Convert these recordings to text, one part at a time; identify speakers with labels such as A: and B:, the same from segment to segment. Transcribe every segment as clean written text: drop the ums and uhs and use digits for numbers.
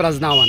A: پرٛزناوان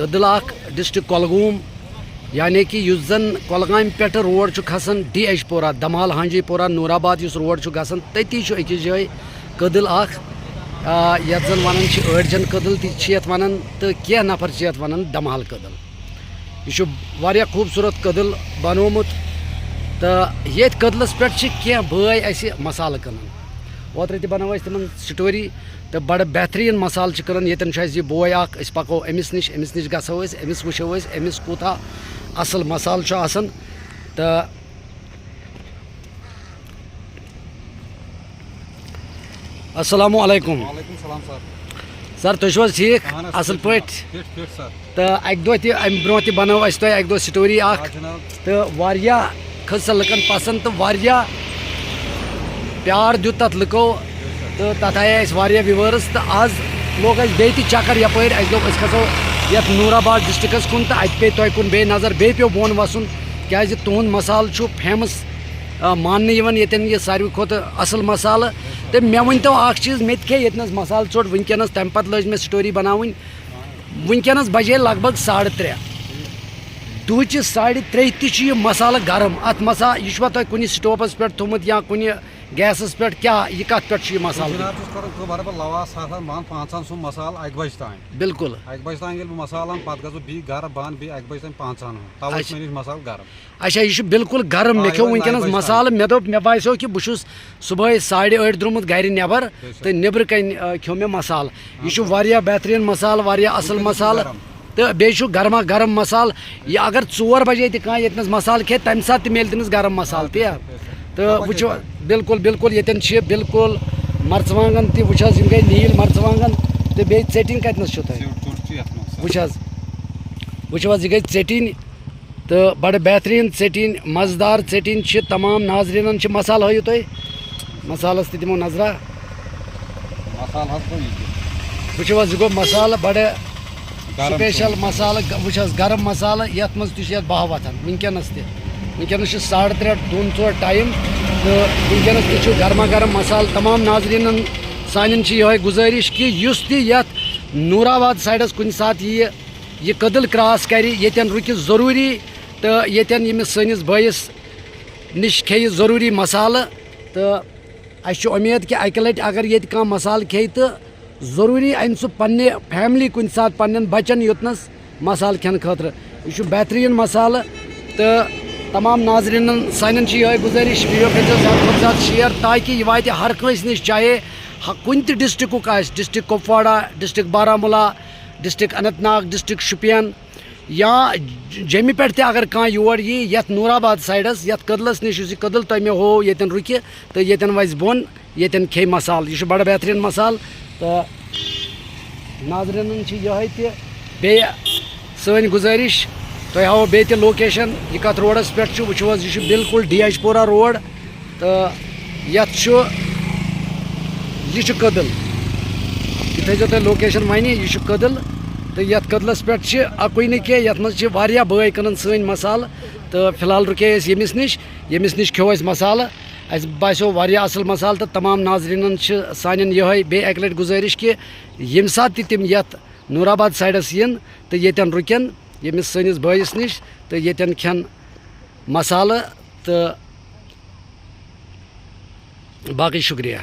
A: کدل اکھ ڈسٹرک کۄلگوم یعنی کہ یُس زن کۄلگامہِ پٮ۪ٹھ روڈ چھُ کھسان ڈی ایچ پورہ دمال ہانجی پورہ نوٗرآباد یُس روڈ چھُ گژھان تٔتی چھُ أکِس جایہِ کدل اکھ یتھ زن ونان چھِ أڑجن کدل تہِ چھِ یتھ ونان تہٕ کینٛہہ نفر چھِ یتھ ونان دمال کدل یہِ چھُ واریاہ خوٗبصوٗرت کدل بنومُت تو یہ کدلس پہ کی بھائی اَسہِ مسالہ کٕنان اوترٕ تہِ بنٲو اَسہِ تِمن سٹوری تو بڑٕ بہتریٖن مسالہٕ چھِ کٕنان ییٚتٮ۪ن چھُ اَسہِ یہِ بوے اکھ أسۍ پکو أمِس نِش گژھو أسۍ أمِس وٕچھو أسۍ أمِس کوٗتاہ اصل مسالہٕ چھُ آسان تہٕ السلام علیکم سر تُہۍ چھِو حظ ٹھیٖک اصل پٲٹھۍ تہٕ اکہِ دۄہ تہِ امہِ برونٛہہ تہِ بنٲو اَسہِ تۄہہِ اکہِ دۄہ سٹوری اکھ تہٕ واریاہ کھٔژ سۄ لُکن پسنٛد تہٕ واریاہ پیار دیُت تتھ لُکو تہٕ تتھ آیہِ اَسہِ واریاہ وِوٲرٕس تہٕ آز لوگ اَسہِ بیٚیہِ تہِ چکر یپٲرۍ اَسہِ دوٚپ أسۍ کھسو یتھ نوٗرآباد ڈسٹرکس کُن تہٕ اَتہِ پیٚیہِ تۄہہِ کُن بیٚیہِ نظر بیٚیہِ پیٚو بۄن وسُن کیٛازِ تُہُنٛد مسالہٕ چھُ فیمس ماننہٕ یِوان ییٚتٮ۪ن یہِ ساروی کھۄتہٕ اصل مسالہٕ تہٕ مےٚ ؤنۍتو اکھ چیٖز مےٚ تہِ کھے ییٚتنس مسالہٕ ژوٚٹ وٕنکیٚنس تمہِ پتہٕ لٲج مےٚ سٹوری بناوٕنۍ وٕنکیٚنس بجے لگ بگ 3:30 دُہچہِ 3:30 تہِ چھُ یہِ مسالہٕ گرم اتھ یہِ چھُوا تۄہہِ کُنہِ سٹوپس پٮ۪ٹھ تھوٚمُت یا کُنہِ گیسس پٮ۪ٹھ کیٛاہ یہِ کتھ پٮ۪ٹھ چھُ یہِ مسالہٕ بالکل اچھا یہِ چھُ بالکل گرم مےٚ کھیوٚو وٕنکیٚنس مسالہٕ مےٚ دوٚپ مےٚ باسیو کہِ بہٕ چھُس صُبحٲے 8:30 درٛامُت گرِ نٮ۪بر تہٕ نیٚبرٕ کنۍ کھیوٚو مےٚ مسالہٕ یہِ چھُ واریاہ بہتریٖن مسالہٕ واریاہ اصل مسالہٕ تہٕ بیٚیہِ چھُ گرما گرم مسالہٕ یہِ اگر 4 بجے تہِ کانٛہہ ییٚتنس مسالہٕ کھیٚیہِ تمہِ ساتہٕ تہِ میلہِ تٔمِس گرم مسالہٕ تی تہٕ وٕچھو بالکل بالکل ییٚتٮ۪ن چھِ بالکل مرژٕوانٛگن تہِ وٕچھ حظ یِم گٔے نیٖلۍ مرژٕوانٛگن تہٕ بیٚیہِ ژیٚٹِنۍ کتنس چھو تۄہہِ وٕچھ حظ وٕچھو حظ یہِ گٔے ژیٚٹِنۍ تہٕ بڑٕ بہتریٖن ژیٚٹِنۍ مزٕدار ژیٚٹِنۍ چھِ تمام ناظریٖنن چھِ مسالہٕ ہٲیِو تُہۍ مسالس تہِ دِمو نظرا وٕچھو حظ یہِ گوٚو مسالہٕ بڑٕ سپیشل مسالہٕ وٕچھ حظ گرم مسالہٕ یتھ منٛز تہِ چھِ یتھ بہہ وتھان وٕنکیٚنس تہِ وٕنکیٚنس چھِ 3:30 2-4 ٹایم تہٕ وٕنکیٚنس تہِ چھُ گرما گرم مسالہٕ تمام ناظریٖنن سانٮ۪ن چھِ یِہوٚے گُزٲرِش کہِ یُس تہِ یتھ نوٗرآباد سایڈس کُنہِ ساتہٕ یِیہِ یہِ کدل کراس کرِ ییٚتٮ۪ن رُکہِ ضروٗری تہٕ ییٚتٮ۪ن ییٚمِس سٲنِس بٲیِس نِش کھیٚیہِ ضروٗری مسالہٕ تہٕ اَسہِ چھُ اُمید کہِ اکہِ لٹہِ اگر ییٚتہِ کانٛہہ مسالہٕ کھیٚیہِ تہٕ ضروٗری انہِ سُہ پننہِ فیملی کُنہِ ساتہٕ پننٮ۪ن بچن یوٚتنس مسالہٕ کھٮ۪نہٕ خٲطرٕ یہِ چھُ بہتریٖن مسالہٕ تہٕ تمام ناظریٖنن سانٮ۪ن چھِ یِہوٚے گُزٲرِش ویٖڈیو کٔرۍزیو زیادٕ کھۄتہٕ زیادٕ شِیر تاکہِ یہِ واتہِ ہر کٲنٛسہِ نِش چاہے کُنہِ تہِ ڈسٹرکُک آسہِ district Kupwara district Baramulla district Anantnag district Shopian یا جیٚمہِ پٮ۪ٹھ تہِ اگر کانٛہہ یور یی یتھ نوٗرآباد سایڈس یتھ کدلس نِش یُس یہِ کدل تۄہہِ مےٚ ہوو ییٚتٮ۪ن رُکہِ تہٕ ییٚتٮ۪ن وسہِ بۄن ییٚتٮ۪ن کھیٚیہِ مسالہٕ یہِ چھُ بڑٕ بہتریٖن مسالہٕ تہٕ ناظریٖنن چھِ یِہوٚے تہِ بیٚیہِ سٲنۍ گُزٲرِش تۄہہِ ہاوو بیٚیہِ تہِ لوکیشن یہِ کتھ روڈس پٮ۪ٹھ چھُ وٕچھو حظ یہِ چھُ بالکل ڈی ایچ پورہ روڈ تہٕ یتھ چھُ یہِ چھُ کدل یہِ تھٲیزیو تُہۍ لوکیشن وۄنۍ یہِ چھُ کدل تہٕ یتھ کدلس پٮ۪ٹھ چھِ اکُے نہٕ کینٛہہ یتھ منٛز چھِ واریاہ بٲے کٕنان سٲنۍ مسالہٕ تہٕ فِلحال رُکے أسۍ ییٚمِس نِش کھیوٚو اَسہِ مسالہٕ اَسہِ باسیو واریاہ اصل مسالہٕ تہٕ تمام ناظریٖنن چھِ سانٮ۪ن یِہوٚے بیٚیہِ اکہِ لٹہِ گُزٲرِش کہِ ییٚمہِ ساتہٕ تہِ تِم یتھ نوٗرآباد سایڈس یِن تہٕ ییٚتٮ۪ن رُکن ییٚمِس سٲنِس بٲیِس نِش تہٕ ییٚتٮ۪ن کھٮ۪ن مسالہٕ تہٕ باقٕے شُکریہ